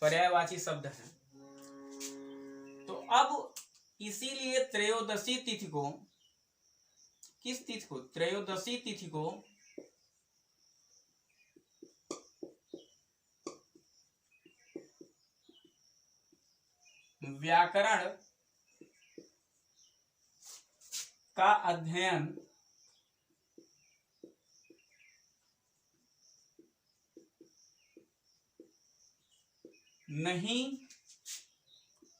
पर्यायवाची शब्द हैं। तो अब इसीलिए त्रयोदशी तिथि को, किस तिथि को? त्रयोदशी तिथि को व्याकरण का अध्ययन नहीं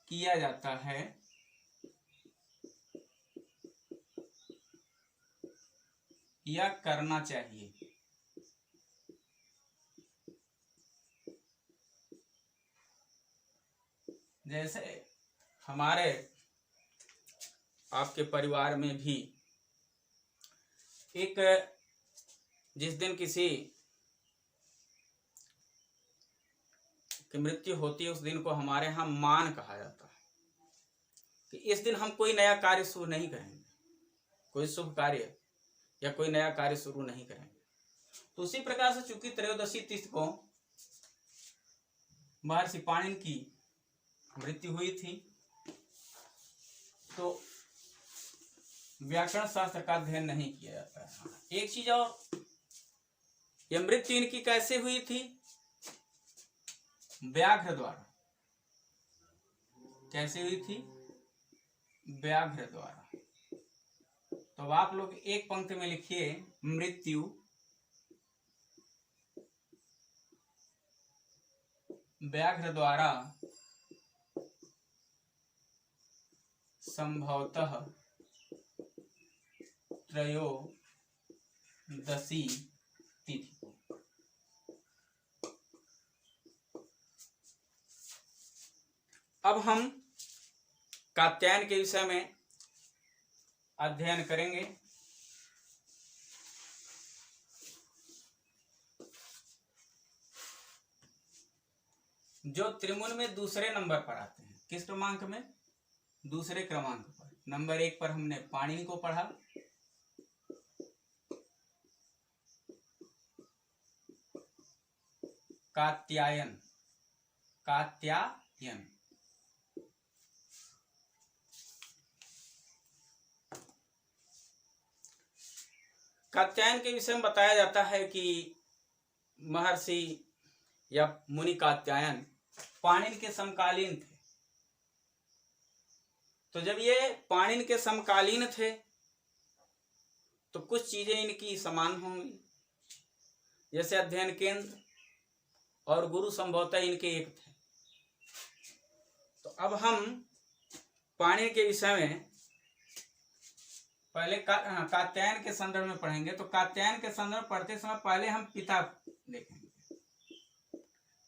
किया जाता है, या करना चाहिए। जैसे हमारे आपके परिवार में भी एक, जिस दिन किसी की मृत्यु होती है उस दिन को हमारे यहाँ मान कहा जाता है कि इस दिन हम कोई नया कार्य शुरू नहीं करेंगे, कोई शुभ कार्य या कोई नया कार्य शुरू नहीं करेंगे। तो उसी प्रकार से चूंकि त्रयोदशी तिथि को महर्षि पाणिनि की मृत्यु हुई थी। तो व्याकरण शास्त्र का अध्ययन नहीं किया जाता है। एक चीज और, यह मृत्यु इनकी कैसे हुई थी? व्याघ्र द्वारा। कैसे हुई थी? व्याघ्र द्वारा। तो अब आप लोग एक पंक्ति में लिखिए, मृत्यु व्याघ्र द्वारा संभवतः त्रयोदशी तिथि। अब हम कात्यायन के विषय में अध्ययन करेंगे। जो त्रिमुन में दूसरे नंबर पर आते हैं। किस क्रमांक में? दूसरे क्रमांक पर। नंबर 1 पर हमने पाणिनि को पढ़ा, कात्यायन। कात्यायन कात्यायन के विषय में बताया जाता है कि महर्षि या मुनि कात्यायन पाणिनि के समकालीन थे। तो जब ये पाणिनि के समकालीन थे तो कुछ चीजें इनकी समान होंगी, जैसे अध्ययन केंद्र और गुरु संभवतः इनके एक थे। तो अब हम पाणिनि के विषय में पहले कात्यायन के संदर्भ में पढ़ेंगे। तो कात्यायन के संदर्भ पढ़ते समय पहले हम पिता देखेंगे।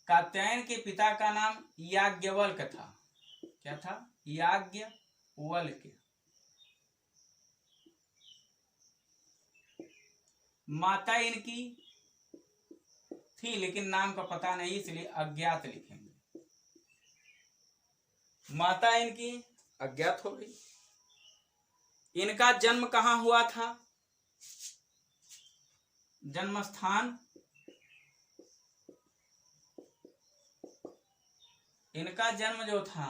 कात्यायन के पिता का नाम याज्ञवल्क्य था। क्या था? याज्ञवल्क्य। माता इनकी थी लेकिन नाम का पता नहीं, इसलिए अज्ञात लिखेंगे। माता इनकी अज्ञात हो गई। इनका जन्म कहाँ हुआ था? जन्म स्थान इनका जन्म जो था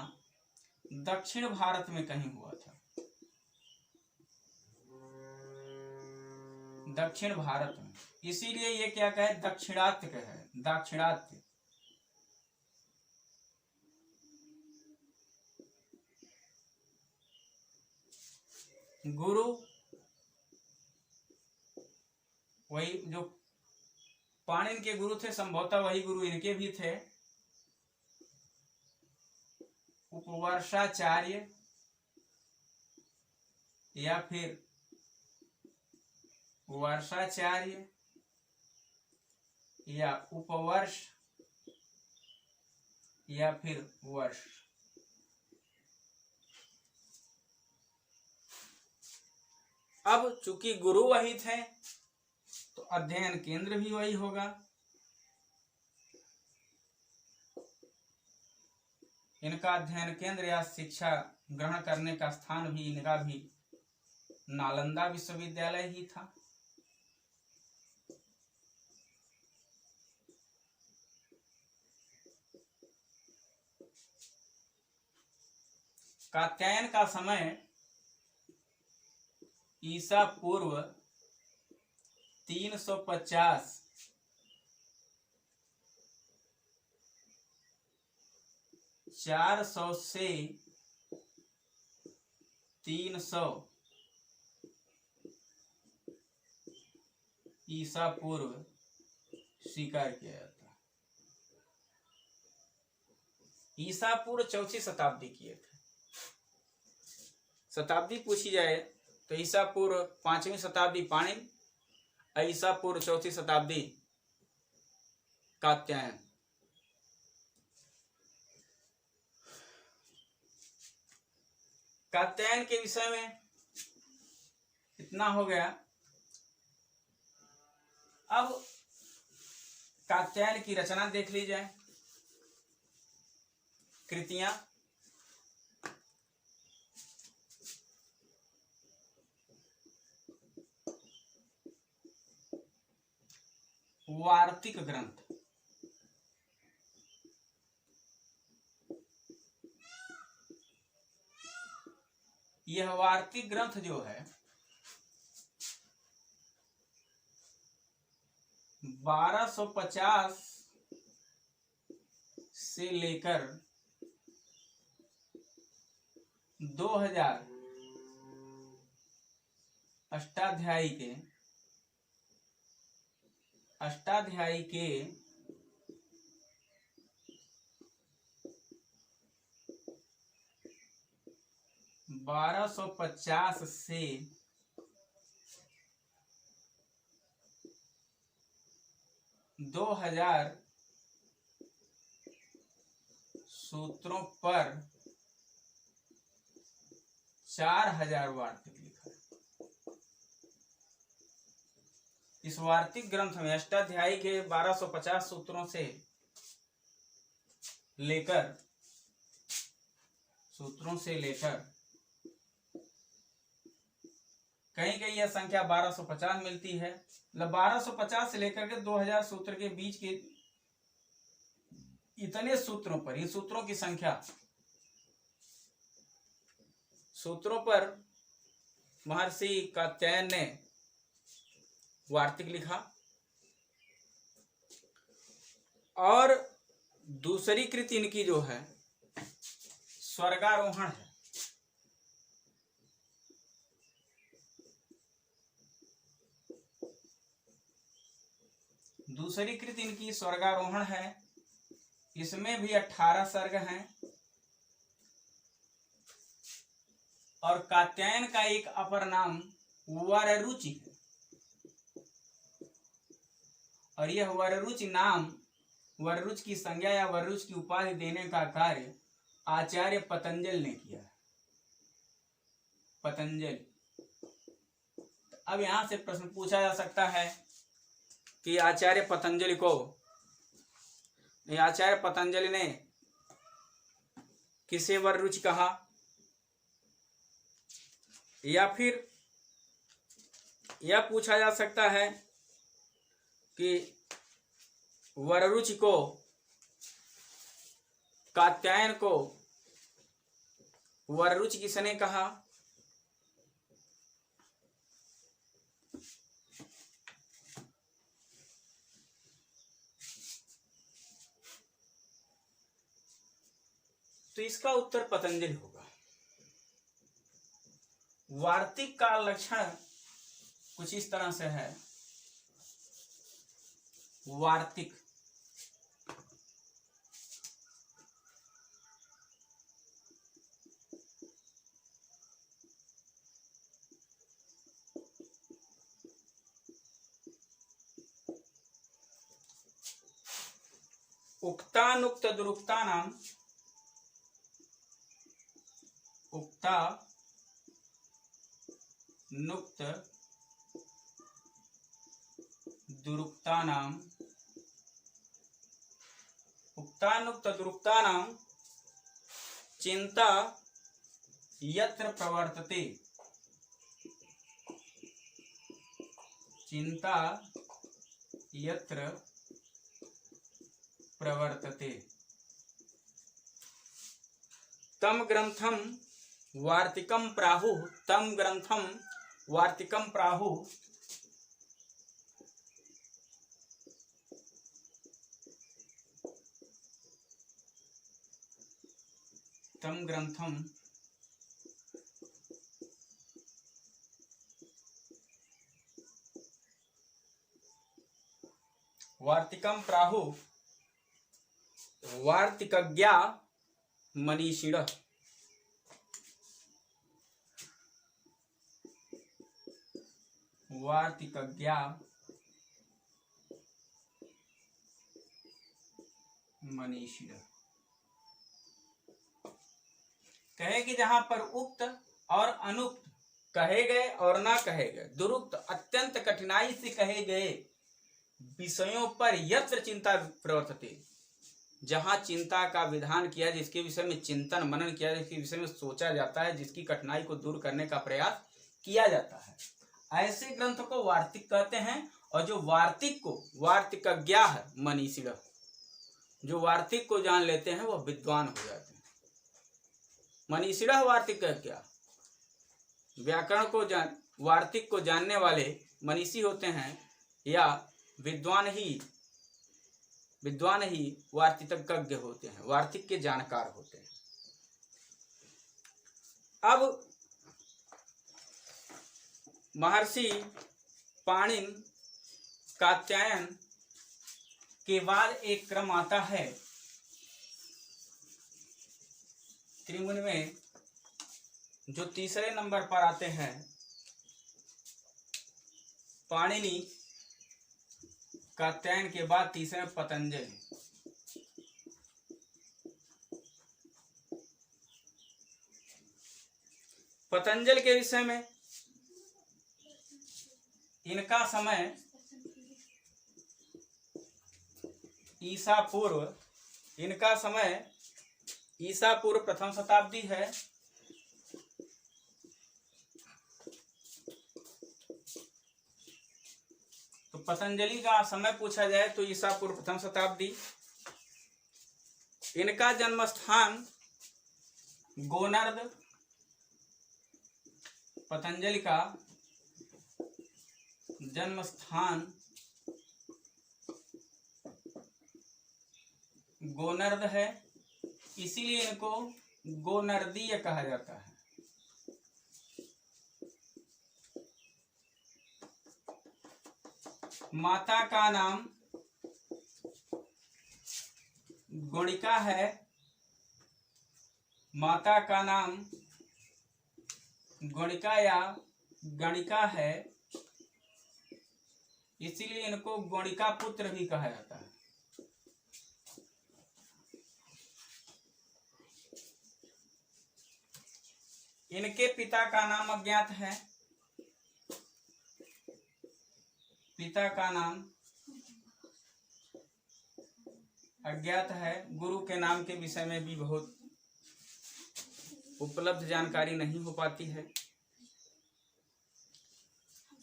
दक्षिण भारत में कहीं हुआ था। दक्षिण भारत में, इसीलिए ये क्या कहे? दक्षिणात्य कहे। दाक्षिणात्य। गुरु वही जो पाणिनि के गुरु थे, संभवतः वही गुरु इनके भी थे। उपवर्षाचार्य या फिर वर्षाचार्य या उपवर्ष या फिर वर्ष। अब चूंकि गुरु वही थे तो अध्ययन केंद्र भी वही होगा। इनका अध्ययन केंद्र या शिक्षा ग्रहण करने का स्थान भी इनका भी नालंदा विश्वविद्यालय ही था। कात्यायन का समय ईसा पूर्व 350 400 से 300 ईसा पूर्व स्वीकार किया जाता है। ईसा पूर्व 4वीं शताब्दी किए थे। शताब्दी पूछी जाए तो ईसा पूर्व 5वीं शताब्दी पाणिनि, ईसा पूर्व 4वीं शताब्दी कात्यायन। कात्यायन के विषय में इतना हो गया। अब कात्यायन की रचना देख ली जाए। कृतियां वार्तिक ग्रंथ, यह वार्तिक ग्रंथ जो है 1250 से लेकर 2000 अष्टाध्यायी के 1250 से 2000 सूत्रों पर 4000 वार्तिक लिखा है। इस वार्तिक ग्रंथ में अष्टाध्यायी के 1250 सूत्रों से लेकर कहीं कहीं यह संख्या 1250 मिलती है। मतलब 1250 से लेकर के 2000 सूत्र के बीच के इतने सूत्रों पर, इन सूत्रों की संख्या, सूत्रों पर महर्षि कात्यायन ने वार्तिक लिखा। और दूसरी कृति इनकी जो है स्वर्गारोहण है। दूसरी कृति इनकी स्वर्गारोहण है। इसमें भी 18 सर्ग हैं। और कात्यायन का एक अपर नाम वररुचि है। और यह वररुचि नाम, वररुच की संज्ञा या वररुच की उपाधि देने का कार्य आचार्य पतंजलि ने किया है। पतंजलि। अब यहां से प्रश्न पूछा जा सकता है कि आचार्य पतंजलि ने किसे वररुचि कहा, या फिर यह पूछा जा सकता है कि वररुचि को, कात्यायन को वररुचि किसने कहा। तो इसका उत्तर पतंजलि होगा। वार्तिक का लक्षण कुछ इस तरह से है। वार्तिक उक्तानुक्त दुरुक्तानाम, उक्तानुक्त दुरुक्तानाम, उक्तानुक्त दुरुक्तानाम चिंता यत्र प्रवर्तते, चिंता यत्र प्रवर्तते तम ग्रंथम वार्तिकम प्राहुः, तम ग्रंथम वार्तिकम प्राहुः। तम ग्रंथम वार्तिकम प्राहुः वार्तिकज्ञा मनीषिणः। वार्तिकज्ञा मनीषिणः। कहे कि जहां पर उक्त और अनुक्त कहे गए और ना कहे गए, दुरुक्त अत्यंत कठिनाई से कहे गए विषयों पर यत्र चिंता प्रवर्तते, जहां चिंता का विधान किया, जिसके विषय में चिंतन मनन किया, जिसके विषय में सोचा जाता है, जिसकी कठिनाई को दूर करने का प्रयास किया जाता है, ऐसे ग्रंथ को वार्तिक कहते हैं। और जो वार्तिक को, वार्तिकज्ञा है मनीषिण, जो वार्तिक को जान लेते हैं वह विद्वान हो जाते हैं। मनीषिण वार्तिकज्ञा, वार्तिक को जानने वाले मनीषी होते हैं, या विद्वान ही वार्तिकज्ञ होते हैं, वार्तिक के जानकार होते हैं। अब महर्षि पाणिन कात्यायन के बाद एक क्रम आता है त्रिमुनि में, जो तीसरे नंबर पर आते हैं पाणिनि, कात्यायन के बाद तीसरे पतंजलि। पतंजलि के विषय में इनका समय ईसा पूर्व प्रथम शताब्दी है। तो पतंजलि का समय पूछा जाए तो ईसा पूर्व प्रथम शताब्दी। इनका जन्म स्थान गोनर्द, पतंजलि का जन्म स्थान गोनर्द है, इसीलिए इनको गोनर्दीय कहा जाता है। माता का नाम गणिका है, माता का नाम गणिका या गणिका है, इसीलिए इनको गणिका पुत्र भी कहा जाता है। इनके पिता का नाम अज्ञात है, पिता का नाम अज्ञात है। गुरु के नाम के विषय में भी बहुत उपलब्ध जानकारी नहीं हो पाती है।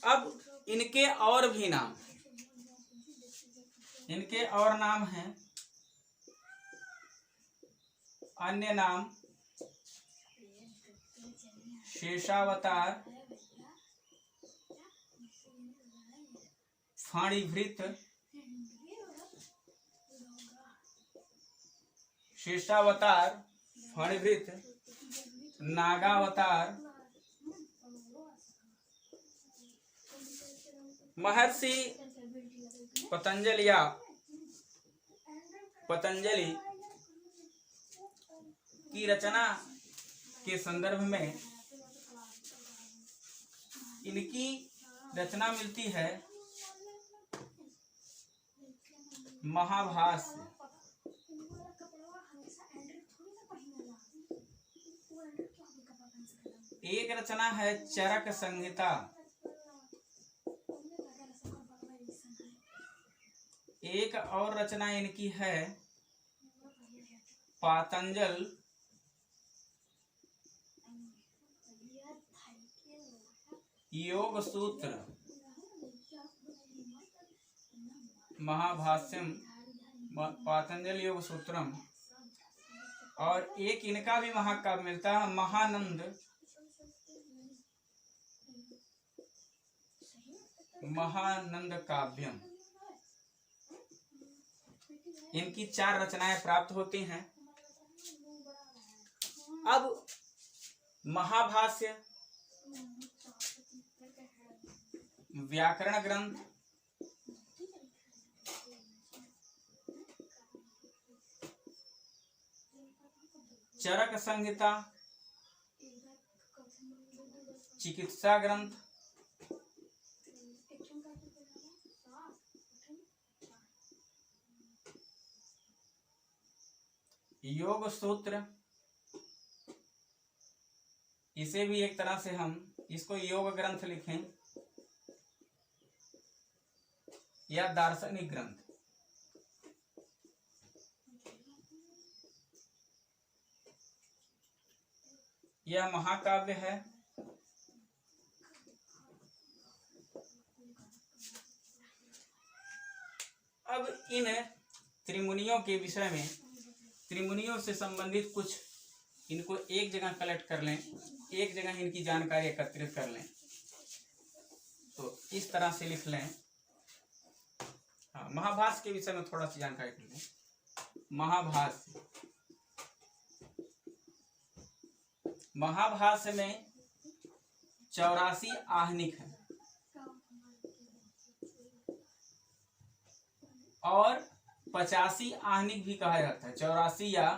अब इनके और भी नाम, इनके और नाम हैं, अन्य नाम शेषावतार, फणिभृत, शेषावतार, फणिभृत, नागावतार। महर्षि पतंजलि की रचना के संदर्भ में इनकी रचना मिलती है महाभाष्य। एक रचना है चरक संहिता, एक और रचना इनकी है पातंजल योग सूत्र, महाभाष्यम पातंजल योग सूत्रम। और एक इनका भी महाकाव्य मिलता है महानंद काव्यम। इनकी 4 रचनाएं प्राप्त होती हैं। अब महाभाष्य व्याकरण ग्रंथ, चरक संहिता चिकित्सा ग्रंथ, योग सूत्र, इसे भी एक तरह से हम इसको योग ग्रंथ लिखें या दार्शनिक ग्रंथ। यह महाकाव्य है। अब इन त्रिमुनियों के विषय में, त्रिमुनियों से संबंधित कुछ इनको एक जगह कलेक्ट कर लें, एक जगह इनकी जानकारी एकत्रित कर लें। तो इस तरह से लिख लें। हाँ, महाभाष्य के विषय में थोड़ा सी जानकारी कर लें। महाभाष्य में 84 आहनिक है और 85 आहनिक भी कहा जाता है। 84 या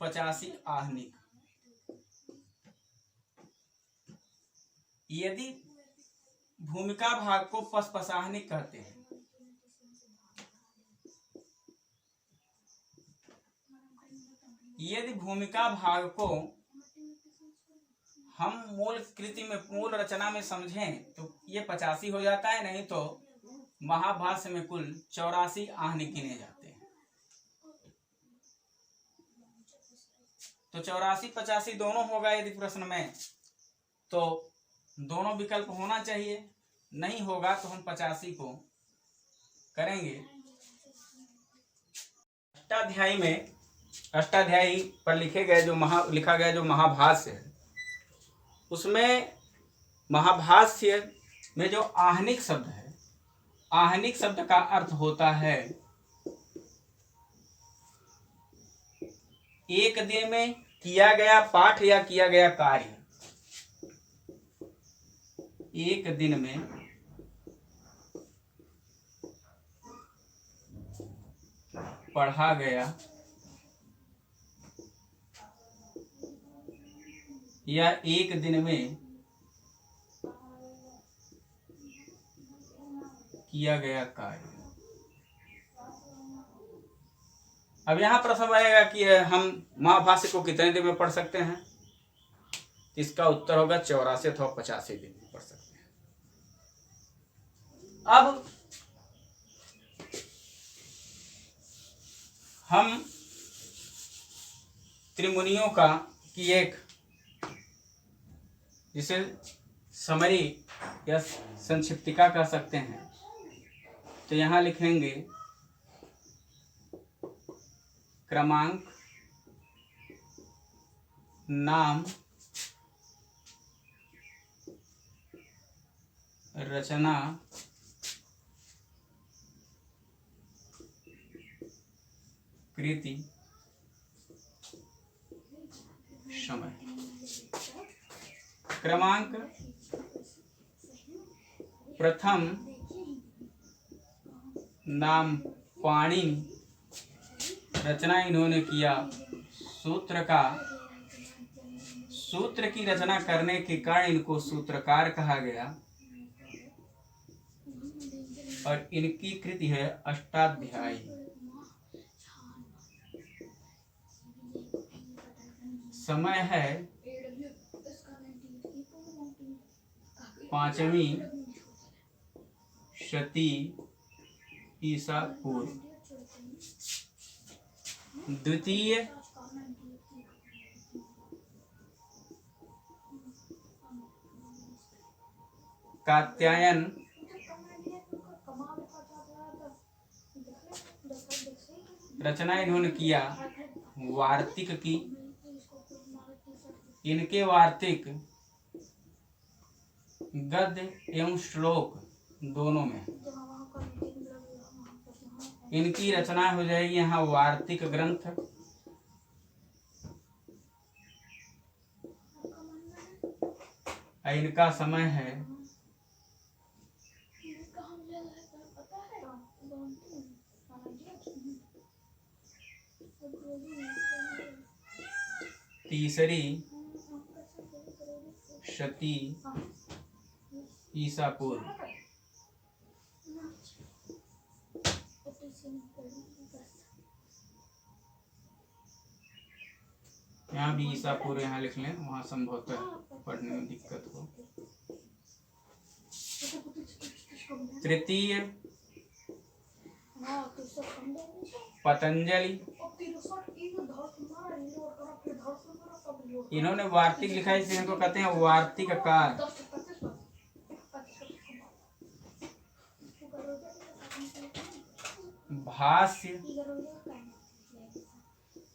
85 आहनिक। यदि भूमिका भाग को पशपशाहनिक कहते हैं। यदि भूमिका भाग को हम मूल कृति में, मूल रचना में समझें तो ये 85 हो जाता है, नहीं तो महाभाष्य में कुल 84 आहनिक गिने जाते हैं। तो 84-85 दोनों होगा यदि प्रश्न में, तो दोनों विकल्प होना चाहिए। नहीं होगा तो हम 85 को करेंगे। अष्टाध्यायी में, अष्टाध्यायी पर लिखा गया जो महाभाष्य है, उसमें महाभाष्य में जो आहनिक शब्द है, आहनिक शब्द का अर्थ होता है एक दिन में किया गया पाठ या किया गया कार्य। एक दिन में पढ़ा गया या एक दिन में किया गया कार्य। अब यहाँ प्रश्न आएगा कि हम महाभाष्य को कितने दिन में पढ़ सकते हैं? इसका उत्तर होगा 84 अथवा 85 दिन में पढ़ सकते हैं। अब हम त्रिमुनियों की एक, जिसे समरी या संक्षिप्तिका कह सकते हैं, तो यहाँ लिखेंगे क्रमांक, नाम, रचना, कृति, समय। क्रमांक, प्रथम नाम पाणिनि, रचना इन्होंने किया सूत्र का। सूत्र की रचना करने के कारण इनको सूत्रकार कहा गया और इनकी कृति है अष्टाध्यायी। समय है 5वीं शती ईसा पूर्व। द्वितीय कात्यायन रचना इन्होंने किया वार्तिक की। इनके वार्तिक गद्य एवं श्लोक दोनों में, इनकी रचना हो जाएगी यहाँ वार्तिक ग्रंथ। इनका समय है 3री शती ईसा पूर्व। यहाँ भी ईसा पूर्व यहाँ लिख लें, वहाँ संभवतः पढ़ने में दिक्कत हो। तृतीय पतंजलि, इन्होंने वार्तिक लिखा है, इसलिए इनको कहते हैं वार्तिककार। भाष्य,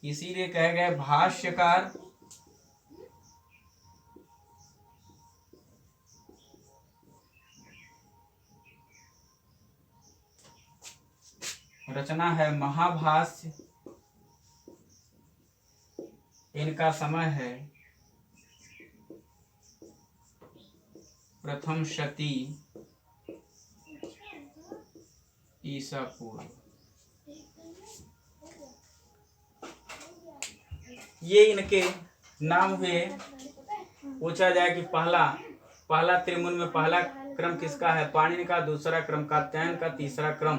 इसीलिए कहे गए भाष्यकार। रचना है महाभाष्य। इनका समय है प्रथम शती ईसा पूर्व। ये इनके नाम हुए। पूछा जाए कि पहला त्रिमुन में पहला क्रम किसका है? पाणिनि का, दूसरा क्रम कात्यायन का, तीसरा क्रम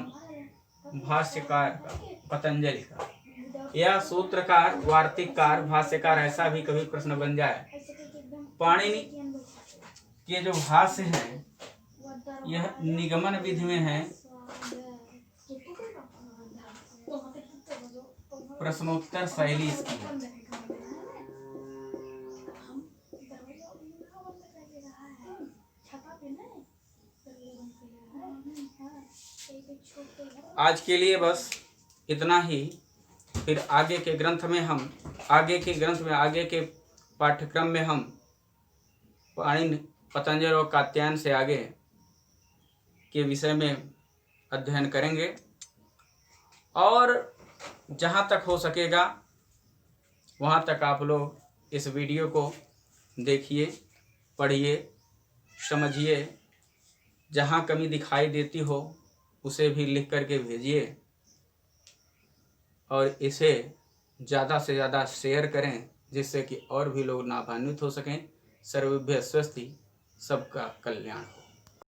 भाष्यकार का, पतंजलि का। यह सूत्रकार, वार्तिककार, भाष्यकार, ऐसा भी कभी प्रश्न बन जाए। पाणिनि के जो भाष्य हैं यह निगमन विधि में है, प्रश्नोत्तर शैली इसकी है। आज के लिए बस इतना ही। फिर आगे के ग्रंथ में पाठ्यक्रम में हम पाणिनि, पतंजलि और कात्यायन से आगे के विषय में अध्ययन करेंगे। और जहाँ तक हो सकेगा वहाँ तक आप लोग इस वीडियो को देखिए, पढ़िए, समझिए। जहाँ कमी दिखाई देती हो उसे भी लिख करके भेजिए और इसे ज़्यादा से ज़्यादा शेयर करें, जिससे कि और भी लोग लाभान्वित हो सकें। सर्वेभ्यः स्वस्ति, सबका कल्याण हो।